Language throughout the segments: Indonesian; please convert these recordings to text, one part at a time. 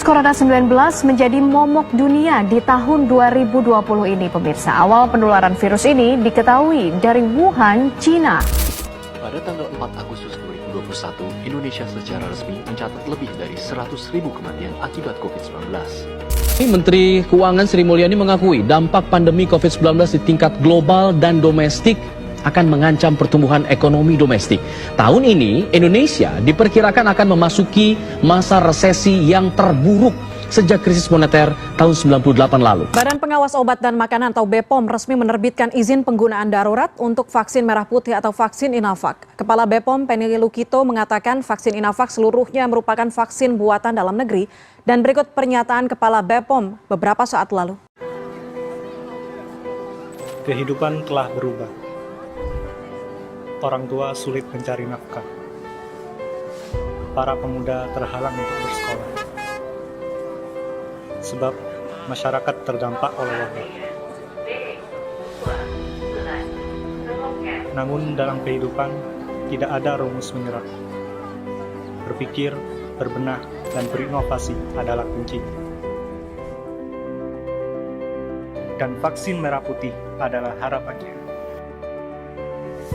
Corona-19 menjadi momok dunia di tahun 2020 ini, pemirsa. Awal penularan virus ini diketahui dari Wuhan, China. Pada tanggal 4 Agustus 2021, Indonesia secara resmi mencatat lebih dari 100.000 kematian akibat COVID-19. Menteri Keuangan Sri Mulyani mengakui dampak pandemi COVID-19 di tingkat global dan domestik akan mengancam pertumbuhan ekonomi domestik. Tahun ini, Indonesia diperkirakan akan memasuki masa resesi yang terburuk sejak krisis moneter tahun 98 lalu. Badan Pengawas Obat dan Makanan atau BPOM resmi menerbitkan izin penggunaan darurat untuk vaksin merah putih atau vaksin Inavac. Kepala BPOM Penny Lukito mengatakan vaksin Inavac seluruhnya merupakan vaksin buatan dalam negeri, dan berikut pernyataan Kepala BPOM beberapa saat lalu. Kehidupan telah berubah. Orang tua sulit mencari nafkah. Para pemuda terhalang untuk bersekolah. Sebab masyarakat terdampak oleh wabah. Namun dalam kehidupan tidak ada rumus menyerah. Berpikir, berbenah, dan berinovasi adalah kunci. Dan vaksin merah putih adalah harapannya.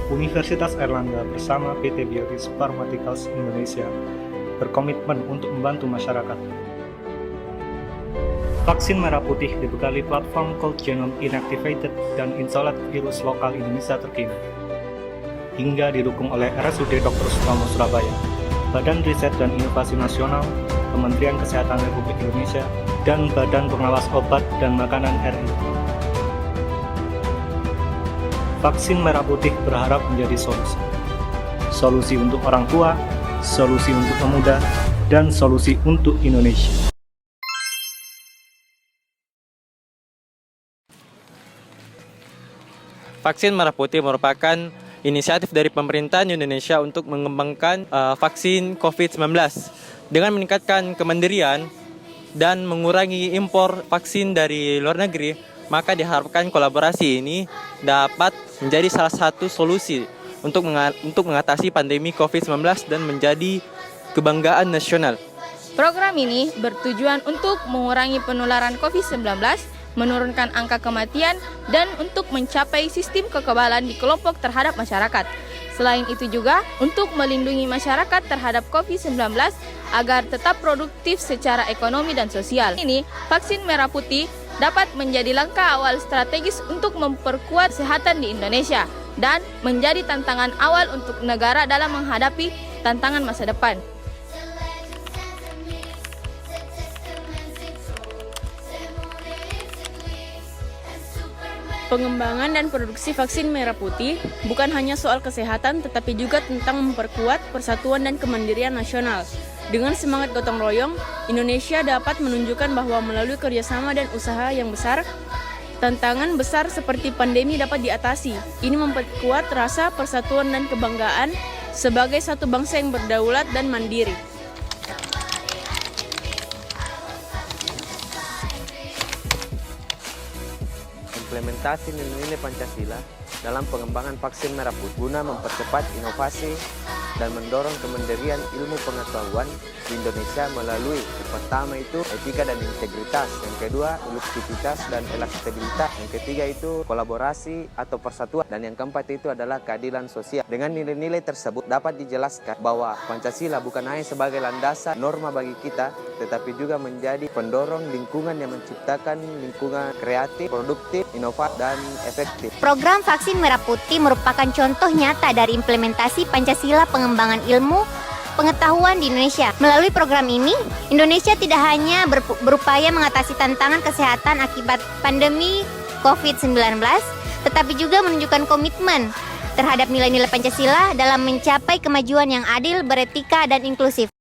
Universitas Airlangga bersama PT Biotis Pharmaceuticals Indonesia berkomitmen untuk membantu masyarakat. Vaksin merah putih dibekali platform Cold Genome Inactivated dan Isolate virus lokal Indonesia terkini, hingga didukung oleh RSUD Dr. Sutomo Surabaya, Badan Riset dan Inovasi Nasional, Kementerian Kesehatan Republik Indonesia, dan Badan Pengawas Obat dan Makanan RI. Vaksin merah putih berharap menjadi solusi. Solusi untuk orang tua, solusi untuk pemuda, dan solusi untuk Indonesia. Vaksin merah putih merupakan inisiatif dari pemerintahan Indonesia untuk mengembangkan vaksin COVID-19 dengan meningkatkan kemandirian dan mengurangi impor vaksin dari luar negeri. Maka diharapkan kolaborasi ini dapat menjadi salah satu solusi untuk mengatasi pandemi COVID-19 dan menjadi kebanggaan nasional. Program ini bertujuan untuk mengurangi penularan COVID-19, menurunkan angka kematian, dan untuk mencapai sistem kekebalan di kelompok terhadap masyarakat. Selain itu juga untuk melindungi masyarakat terhadap COVID-19 agar tetap produktif secara ekonomi dan sosial. Ini, vaksin merah putih dapat menjadi langkah awal strategis untuk memperkuat kesehatan di Indonesia dan menjadi tantangan awal untuk negara dalam menghadapi tantangan masa depan. Pengembangan dan produksi vaksin merah putih bukan hanya soal kesehatan, tetapi juga tentang memperkuat persatuan dan kemandirian nasional. Dengan semangat gotong royong, Indonesia dapat menunjukkan bahwa melalui kerjasama dan usaha yang besar, tantangan besar seperti pandemi dapat diatasi. Ini memperkuat rasa persatuan dan kebanggaan sebagai satu bangsa yang berdaulat dan mandiri. Implementasi nilai-nilai Pancasila dalam pengembangan vaksin merah putih guna mempercepat inovasi dan mendorong kemandirian ilmu pengetahuan di Indonesia melalui yang pertama itu etika dan integritas, yang kedua inklusivitas dan elastabilitas, yang ketiga itu kolaborasi atau persatuan, dan yang keempat itu adalah keadilan sosial. Dengan nilai-nilai tersebut dapat dijelaskan bahwa Pancasila bukan hanya sebagai landasan norma bagi kita, tetapi juga menjadi pendorong lingkungan yang menciptakan lingkungan kreatif, produktif, inovatif, dan efektif. Program vaksin merah putih merupakan contoh nyata dari implementasi Pancasila pengembangan ilmu pengetahuan di Indonesia. Melalui program ini, Indonesia tidak hanya berupaya mengatasi tantangan kesehatan akibat pandemi COVID-19, tetapi juga menunjukkan komitmen terhadap nilai-nilai Pancasila dalam mencapai kemajuan yang adil, beretika, dan inklusif.